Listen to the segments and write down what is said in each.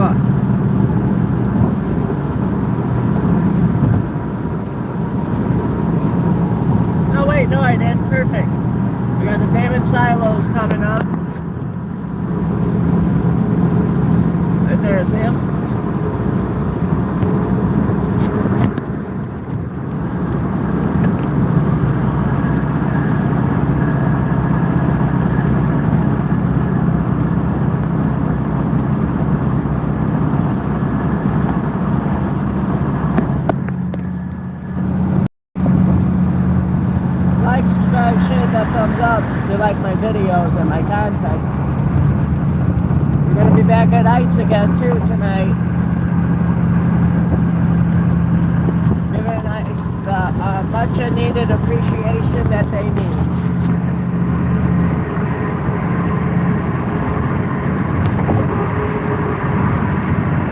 fuck. No, wait, no, I didn't. Perfect. We got the payment silos coming up. Right there, see him? Like, subscribe, share, that thumbs up if you like my videos and my content. We're going to be back at ICE again too tonight. Giving ICE the much needed appreciation that they need.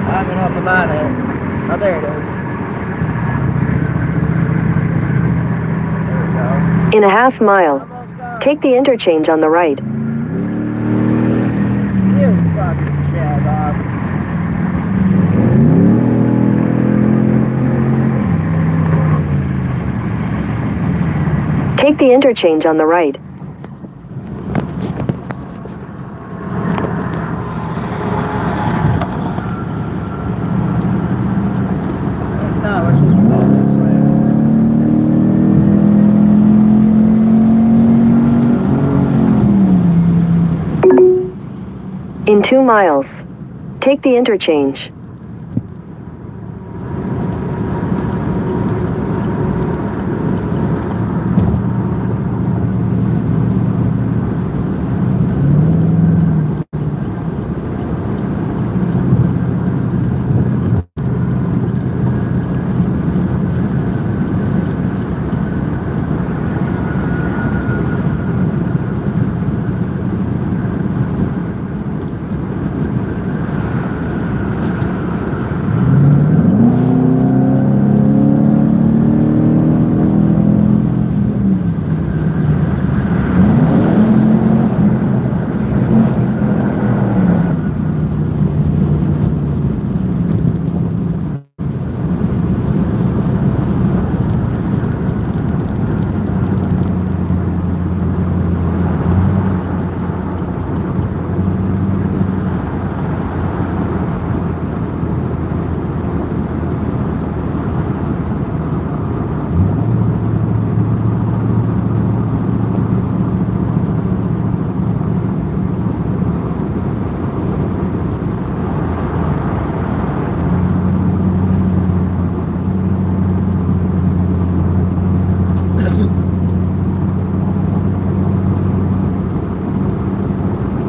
I don't know if I'm on it. Oh, there it is. In a half mile, take the interchange on the right. You fucking shut up. Take the interchange on the right. No, we're supposed to go this way. In 2 miles, take the interchange.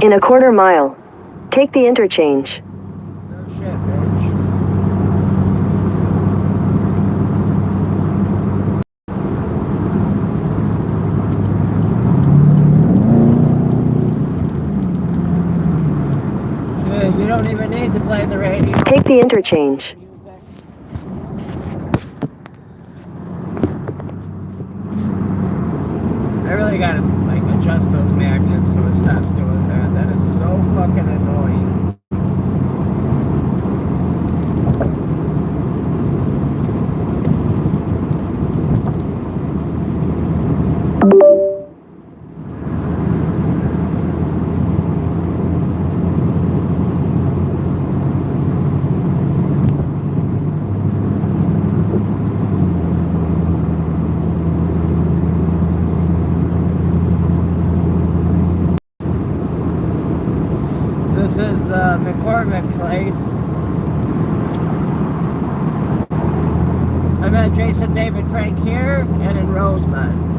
In a quarter mile, take the interchange. No shit, bitch. Shit, you don't even need to play the radio. Take the interchange. I really gotta like adjust those magnets so it stops doing that. That is so fucking annoying. This is the McCormick place. I met Jason David Frank here and in Rosemont.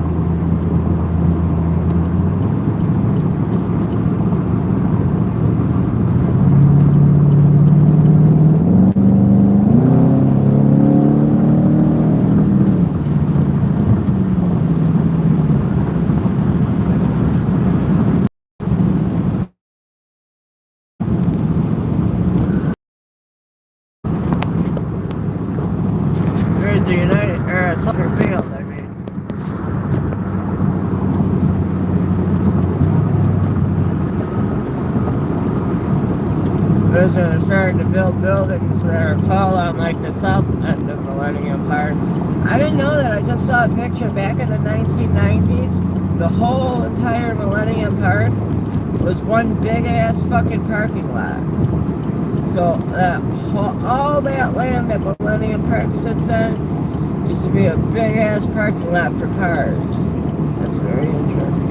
There's the United, or Sutter Field, I mean. They're starting to build buildings that are tall on like the south end of Millennium Park. I didn't know that. I just saw a picture back in the 1990s. The whole entire Millennium Park was one big ass fucking parking lot. So all that land that Millennium Park sits on used to be a big ass parking lot for cars. That's very interesting.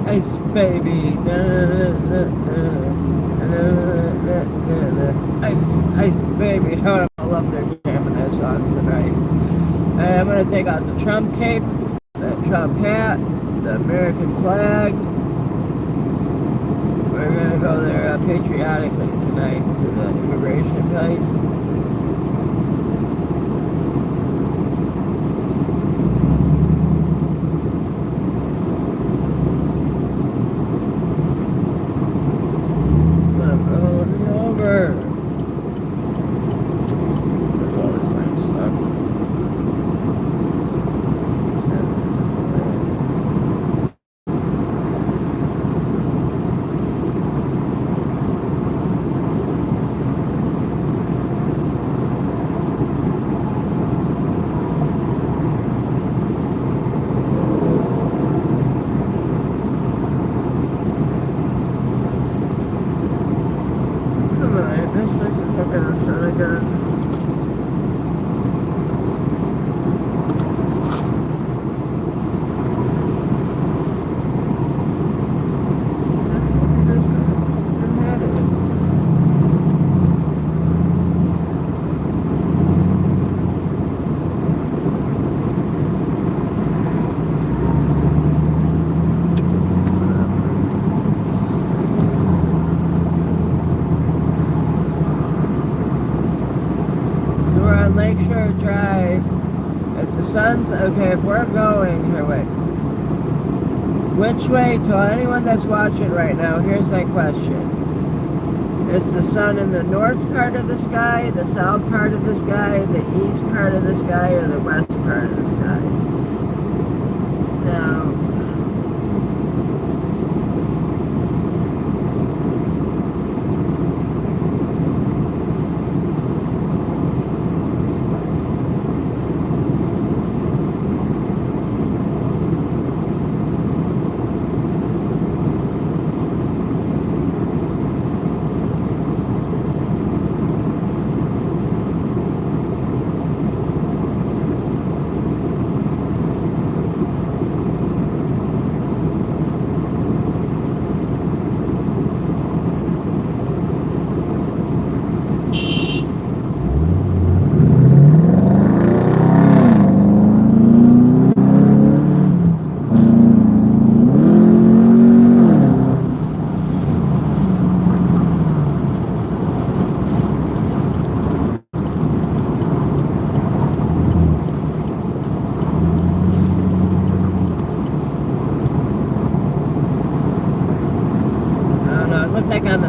Ice baby, ice baby. Oh, I love their jamming that song tonight. I'm gonna take out the Trump cape, the Trump hat, the American flag. We're gonna go there patriotically tonight to the immigration place. Lakeshore Drive. If the sun's okay, if we're going here, wait. Which way, to anyone that's watching right now, here's my question. Is the sun in the north part of the sky, the south part of the sky, the east part of the sky, or the west part of the sky? Now,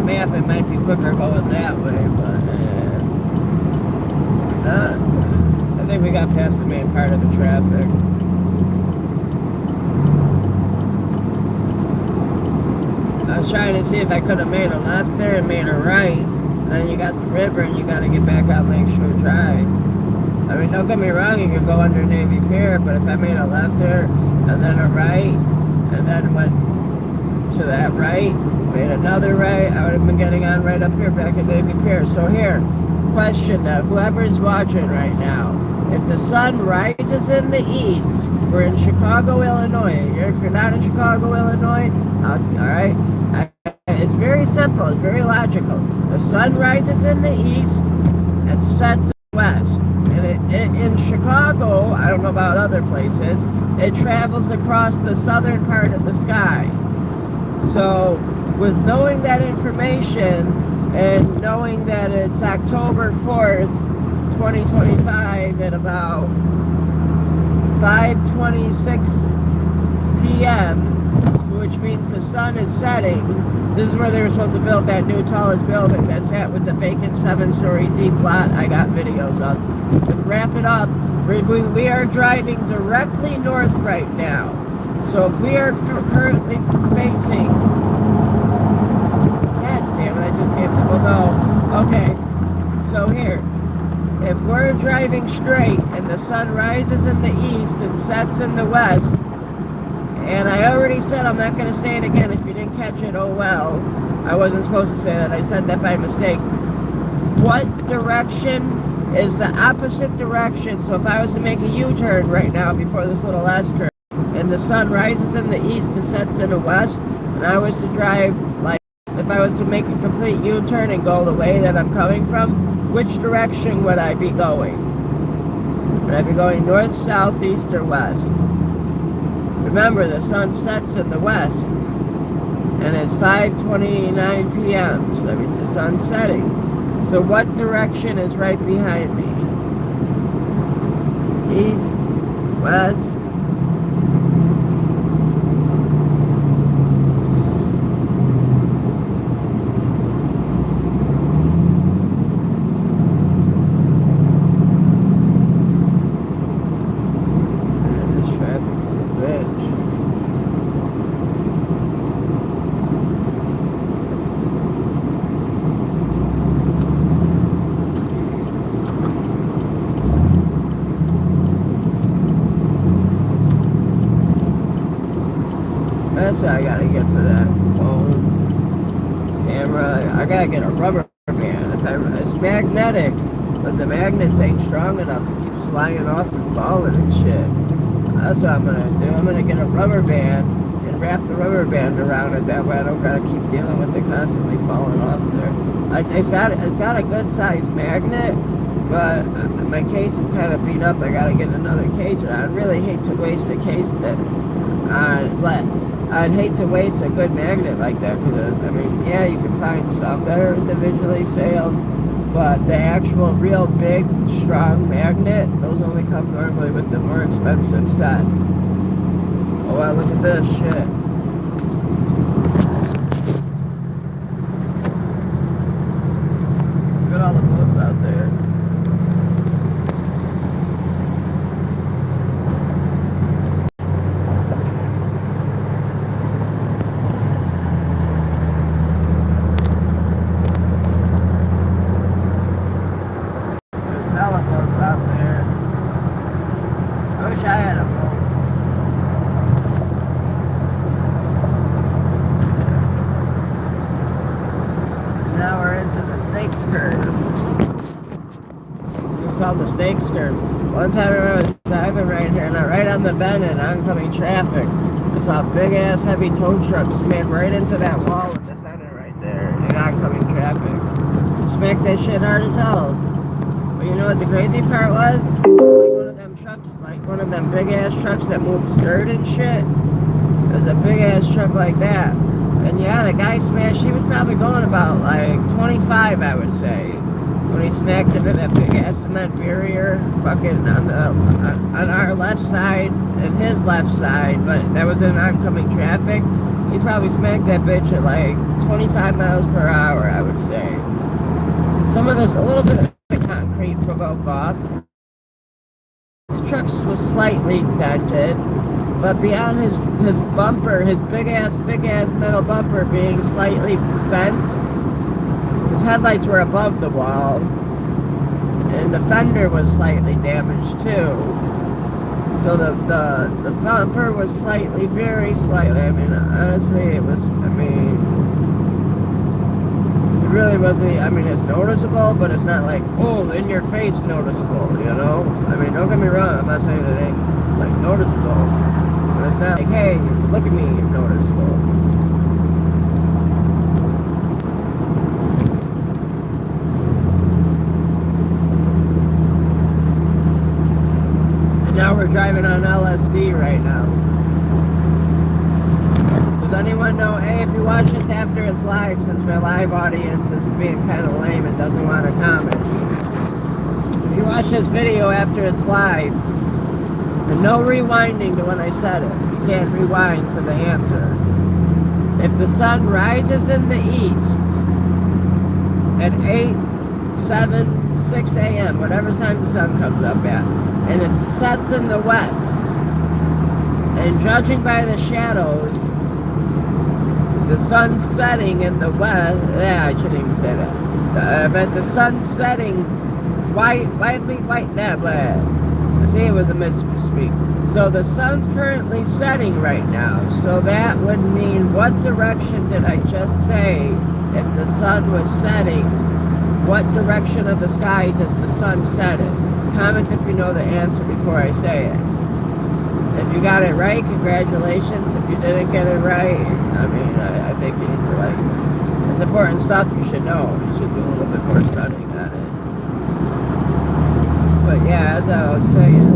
map, it might be quicker going that way, but I think we got past the main part of the traffic. I was trying to see if I could have made a left there and made a right. Then you got the river and you got to get back on Lakeshore Drive. I mean, don't get me wrong, you could go under Navy Pier, but if I made a left there and then a right and then went to that right, made another right, I would have been getting on right up here back at Navy Pier. So here, question that whoever's watching right now, if the sun rises in the east, we're in Chicago, Illinois. If you're not in Chicago, Illinois, all right, it's very simple. It's very logical. The sun rises in the east and sets in the west. And in Chicago, I don't know about other places, it travels across the southern part of the sky. So, with knowing that information and knowing that it's October 4th, 2025 at about 5:26 p.m., which means the sun is setting. This is where they were supposed to build that new tallest building that sat with the vacant 7-story deep lot I got videos of. To wrap it up, we are driving directly north right now. So if we are currently facing... God damn it, I just gave people no. Okay, so here. If we're driving straight and the sun rises in the east and sets in the west, and I already said, I'm not going to say it again. If you didn't catch it, oh well. I wasn't supposed to say that. I said that by mistake. What direction is the opposite direction? So if I was to make a U-turn right now before this little S-curve, and the sun rises in the east and sets in the west, and I was to drive, like, if I was to make a complete U-turn and go the way that I'm coming from, which direction would I be going? Would I be going north, south, east, or west? Remember, the sun sets in the west, and it's 5:29 p.m., so that means the sun's setting. So what direction is right behind me? East, west? That's what I gotta get for that phone camera. I gotta get a rubber band. It's magnetic, but the magnets ain't strong enough. It keeps flying off and falling and shit. That's what I'm gonna do. I'm gonna get a rubber band and wrap the rubber band around it. That way I don't gotta keep dealing with it constantly falling off there. It's got a good size magnet, but my case is kind of beat up. I gotta get another case, and I'd really hate to waste a case that I'd hate to waste a good magnet like that, because, I mean, yeah, you can find some that are individually sailed, but the actual real big, strong magnet, those only come normally with the more expensive set. Oh, wow, look at this shit. Look at all the boats out there. The snake skirt. One time I was driving right here, and right on the bend in oncoming traffic, I saw big ass heavy tow trucks smack right into that wall in the center right there in oncoming traffic. Smacked that shit hard as hell. But you know what the crazy part was? Like one of them trucks, like one of them big ass trucks that move skirt and shit. It was a big ass truck like that. And yeah, the guy smashed, he was probably going about like 25, I would say, when he smacked into that big ass cement barrier fucking on our left side and his left side, but that was in oncoming traffic. he probably smacked that bitch at like 25 miles per hour, I would say. Some of this, a little bit of the concrete broke off. His truck was slightly dented, but beyond his bumper, his big-ass, thick-ass metal bumper being slightly bent, his headlights were above the wall, and the fender was slightly damaged too. So the bumper was slightly, very slightly, I mean, honestly, it was, I mean, it really wasn't, I mean, it's noticeable, but it's not like, oh, in your face noticeable, you know? I mean, don't get me wrong, I'm not saying it ain't, like, noticeable, but it's not like, hey, look at me, noticeable. Now we're driving on LSD right now. Does anyone know, hey, if you watch this after it's live, since my live audience is being kind of lame and doesn't want to comment, if you watch this video after it's live, and no rewinding to when I said it, you can't rewind for the answer. If the sun rises in the east at 8, 7, 6 a.m., whatever time the sun comes up at, and it sets in the west, and judging by the shadows, the sun setting in the west, I shouldn't even say that, but the sun setting see, it was a misspeak. So the sun's currently setting right now, so that would mean, what direction did I just say? If the sun was setting, what direction of the sky does the sun set in? Comment if you know the answer before I say it. If you got it right, congratulations. If you didn't get it right, I mean, I think you need to, like, it's important stuff you should know. You should do a little bit more studying on it. But yeah, as I was saying,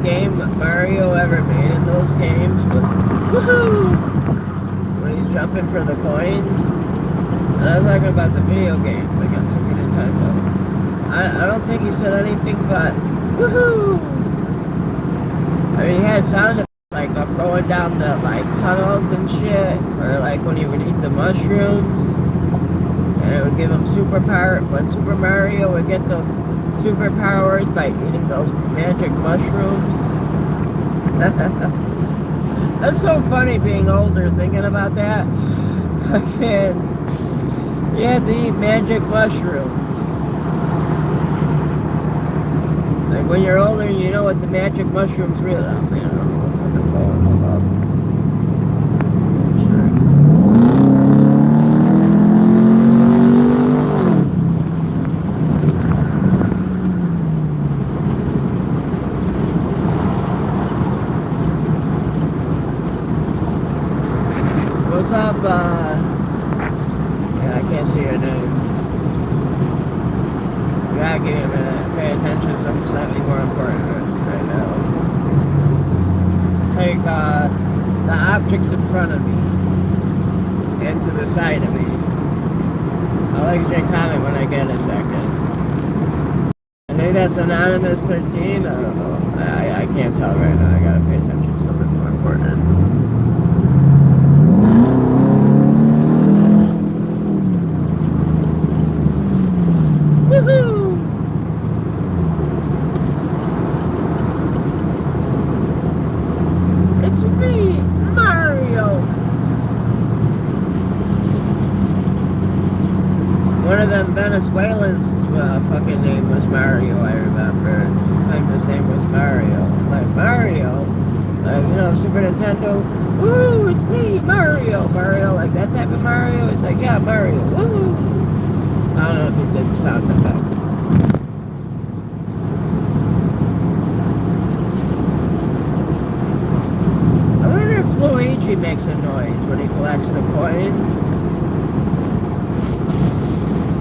game Mario ever made in those games was woohoo! When he's jumping for the coins. And I was talking about the video games, I got Super Nintendo. I don't think he said anything but woohoo! I mean, he had sound effects like up going down the like tunnels and shit, or like when he would eat the mushrooms, and it would give him superpower. When Super Mario would get the superpowers by eating those magic mushrooms. That's so funny being older, thinking about that. Fucking, you had to eat magic mushrooms. Like when you're older, you know what the magic mushrooms really. Oh man, I don't know what's fucking going on. What's up, yeah, I can't see your name. You gotta give me a minute. Pay attention to something slightly more important right now. Take, the objects in front of me. And to the side of me. I'll let you comment when I get a second. I think that's Anonymous 13. I don't know. I can't tell right now. I gotta pay attention to something more important. Woohoo! It's me, Mario! One of them Venezuelans' fucking name was Mario, I remember. I think his name was Mario. Like, Mario? Like, you know, Super Nintendo. Woo, it's me, Mario! Mario, like that type of Mario? It's like, yeah, Mario. Woo! I don't know if he did the sound effect. Luigi makes a noise when he collects the coins.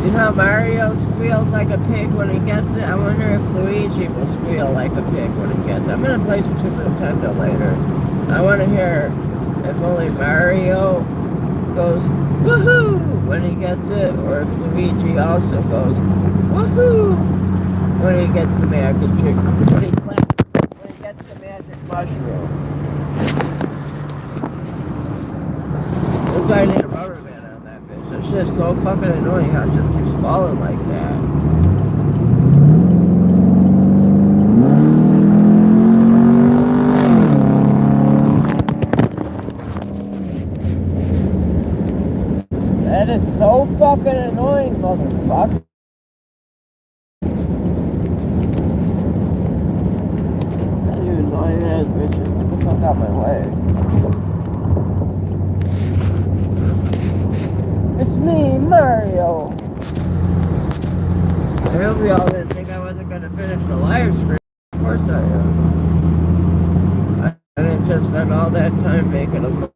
You know how Mario squeals like a pig when he gets it? I wonder if Luigi will squeal like a pig when he gets it. I'm gonna play some Super Nintendo later. I wanna hear if only Mario goes woohoo when he gets it, or if Luigi also goes woohoo when he gets the magic trick, when he gets the magic mushroom. That's why I need a rubber band on that bitch. That shit's so fucking annoying how it just keeps falling like that. That is so fucking annoying, motherfucker. You annoying ass bitches. Get the fuck out my way. It's me, Mario. I hope y'all didn't think I wasn't gonna finish the live stream. Of course I am. I didn't just spend all that time making a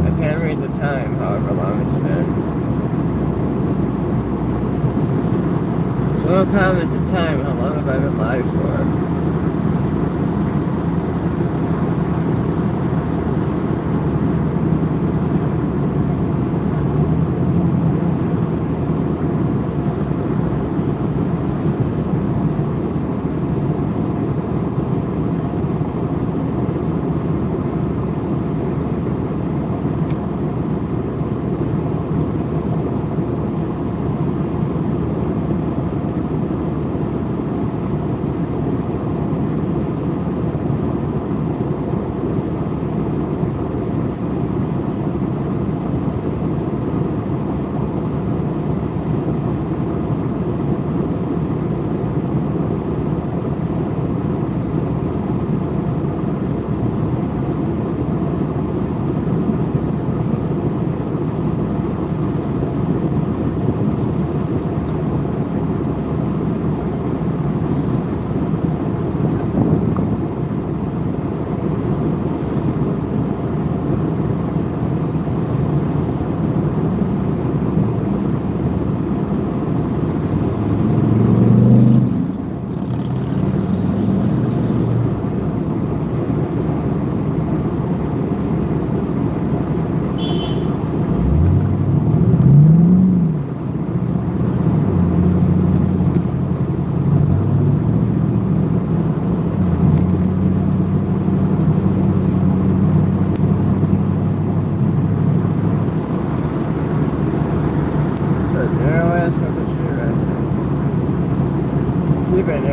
I can't read the time, however long it's been. So comment the time, how long have I been live for?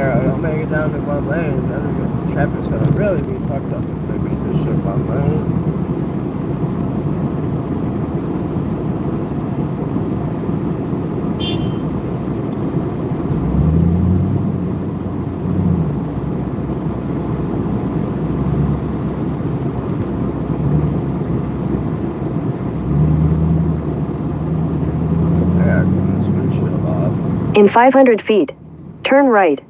Don't make it down to one lane, then the traffic's gonna really be fucked up if they make this shit one lane. I gotta clean this windshield off. In 500 feet, turn right.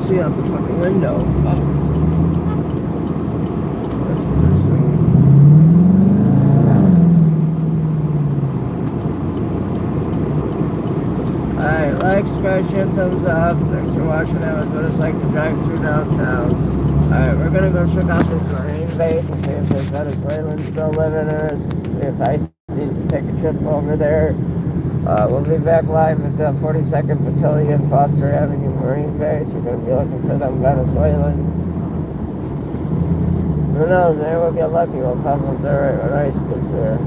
See out the fucking window. Fuck. That's too soon. Alright, like, subscribe, share, thumbs up. Thanks for watching. That was what it's like to drive through downtown. Alright, we're gonna go check out this Marine base and see if there's Venezuelans still living there. See if ICE needs to take a trip over there. We'll be back live at the 42nd Battalion, Foster Avenue Marine Base. We're going to be looking for them Venezuelans. Who knows, maybe we'll get lucky. We'll pop up there right when ICE gets there.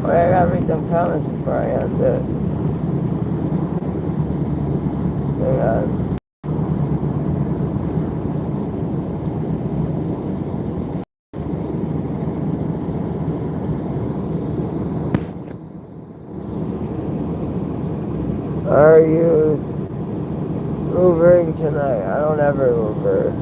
Oh, yeah, I gotta read them comments before I end it. Hang on. tonight. I don't ever Uber.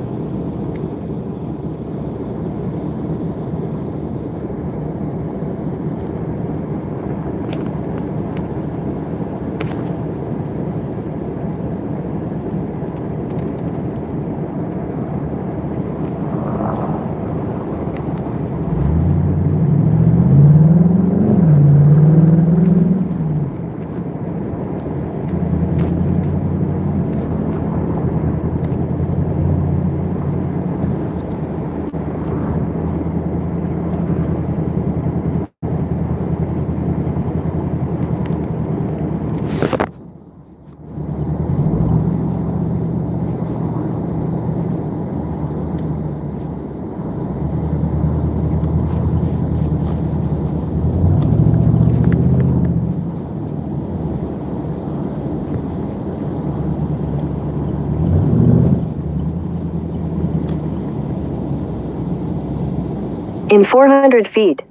In 400 feet,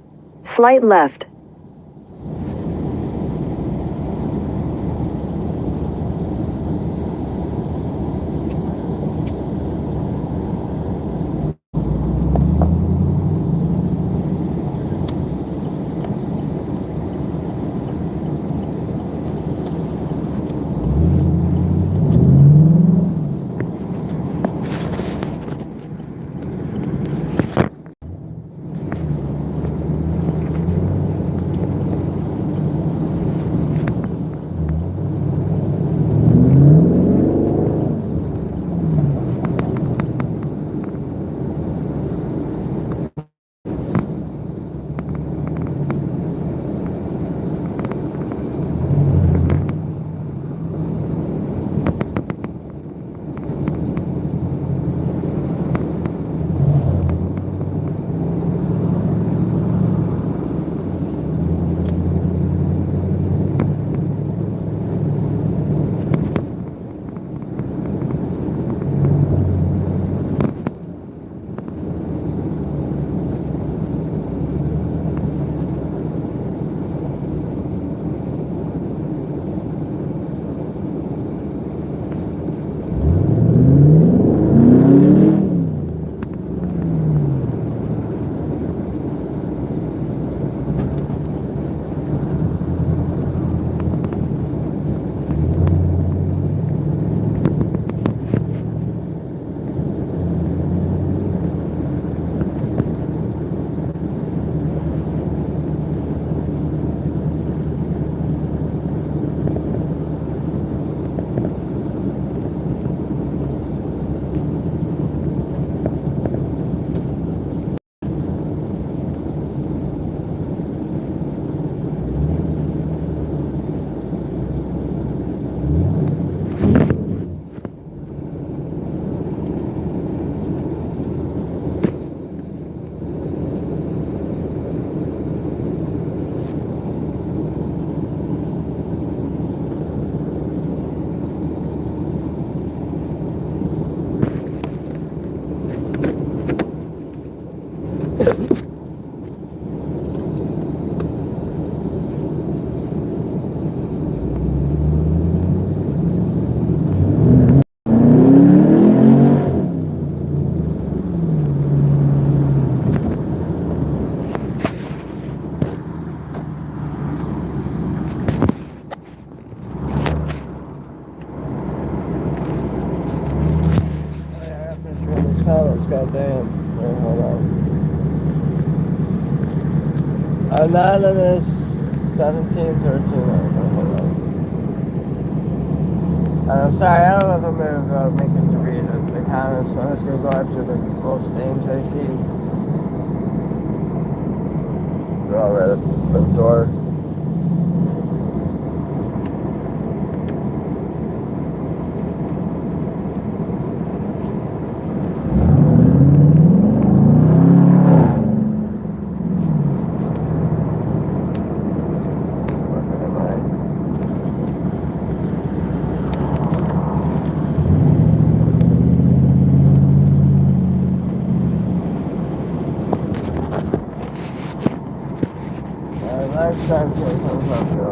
slight left. Comments, goddamn. Wait, hold on. Anonymous 1713. Hold on. I'm sorry, I don't know if I'm gonna make it to read the comments, so I'm just gonna go after the most names I see. They're all right up at the front door. Lifetime shit comes up, yo.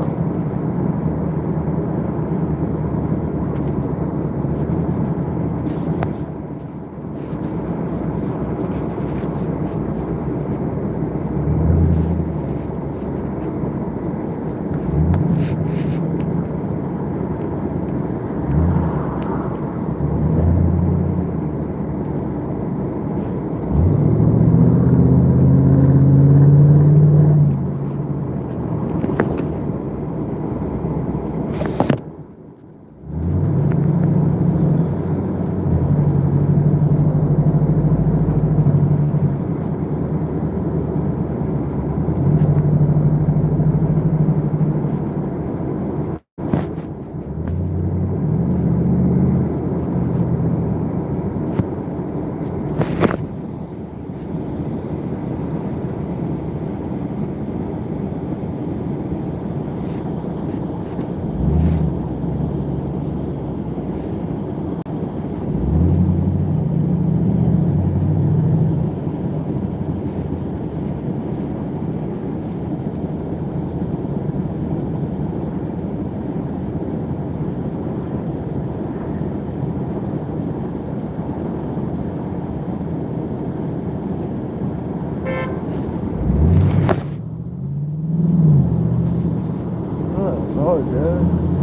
road, dude.